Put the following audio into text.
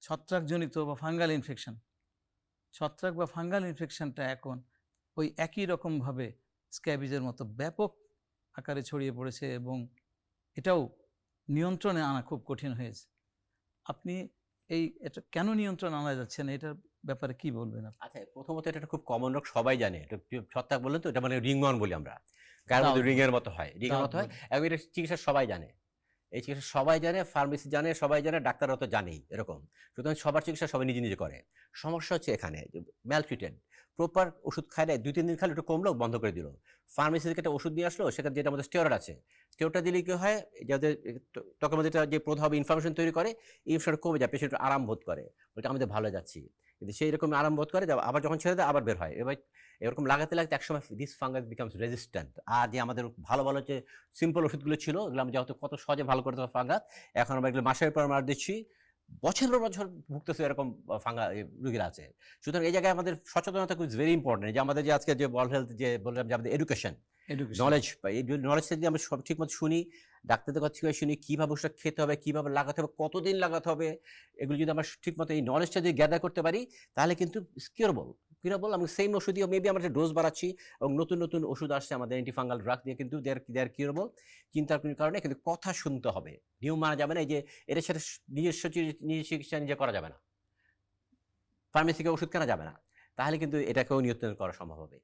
ছত্রাকজনিত বা fungal infection, ছত্রাক বা ফাঙ্গাল ইনফেকশনটা এখন ওই একই রকমভাবে স্ক্যাবিজের মতো ব্যাপক আকারে ছড়িয়ে পড়েছে এবং এটাও নিয়ন্ত্রণে আনা খুব কঠিন হয়েছে। আপনি এটা কেন নিয়ন্ত্রণে আনা যাচ্ছে না, এটার ব্যাপারে কি বলবেন আপনি? আচ্ছা, প্রথমত এটা একটা খুব কমন রোগ, সবাই জানে। এটা ছত্রাক বললেন তো, এটা মানে রিংওয়ার্ম বলি আমরা, গায়ের মধ্যে রিংয়ের মতো হয়, রিংয়ের মতো হয়, এবং এটা চিকিৎসা সবাই জানে। এই চিকিৎসা সবাই জানে, ফার্মেসি জানে, সবাই জানে, ডাক্তাররা তো জানেই এরকম। সুতরাং সবার চিকিৎসা সবাই নিজে নিজে করে। সমস্যা হচ্ছে এখানে ম্যাল ট্রিটেড, প্রপার ওষুধ খায় না, 2-3 দিন খালি একটু কমলো, বন্ধ করে দিল। ফার্মেসি থেকে একটা ওষুধ নিয়ে আসলো, সেখানে যেটা আমাদের স্টেরয়েড আছে, স্টেরয়েডটা দিলে কি হয়, যাদের ত্বকের মধ্যে যে প্রভাব ইনফ্লামেশন তৈরি করে, ইনফ্লামেশন কমে যায়, পেশেন্ট আরাম বোধ করে, ওইটা আমাদের ভালো যাচ্ছি। কিন্তু সেই রকম আরাম বোধ করে, আবার যখন ছেড়ে দেয় আবার বের হয়। এবার এরকম লাগাতে লাগাতে একসময় দিস ফাঙ্গাস বিকামস রেজিস্ট্যান্ট। আর যে আমাদের ভালো ভালো যে সিম্পল ওষুধগুলো ছিল, এগুলো আমরা যেহেতু কত সহজে ভালো করতে হবে ফাঙ্গাস, এখন আমরা এগুলো মাসের পর মাস দিচ্ছি, বছরের পর বছর ভুগতেছে এরকম রোগীরা আছে। সুতরাং এই জায়গায় আমাদের সচেতনতা খুব ভেরি ইম্পর্টেন্ট। যে আমাদের যে আজকে যে ওয়ার্ল্ড হেলথ যে বললাম যে আমাদের এডুকেশন, নলেজ, এই নলেজটা যদি আমরা সব ঠিক মতো শুনি, ডাক্তারদের কথা থেকে শুনি, কীভাবে ওষুধ খেতে হবে, কীভাবে লাগাতে হবে, কতদিন লাগাতে হবে, এগুলো যদি আমরা ঠিক মতো এই নলেজটা যদি গ্যাদার করতে পারি, তাহলে কিন্তু কিউরেবল। আমি সেম ওষুধই মেবি আমরা ডোজ বাড়াচ্ছি, এবং নতুন নতুন ওষুধ আসছে আমাদের অ্যান্টিফাঙ্গাল ড্রাগ দিয়ে, কিন্তু দেয়ার কিউরেবল। চিন্তার কোনো কারণে কিন্তু কথা শুনতে হবে, নিয়ম মানা যাবে না। এই যে এর সাথে নিজস্ব নিজের চিকিৎসা নিজে করা যাবে না, ফার্মেসি থেকে ওষুধ কেনা যাবে না, তাহলে কিন্তু এটাকেও নিয়ন্ত্রণ করা সম্ভব হবে।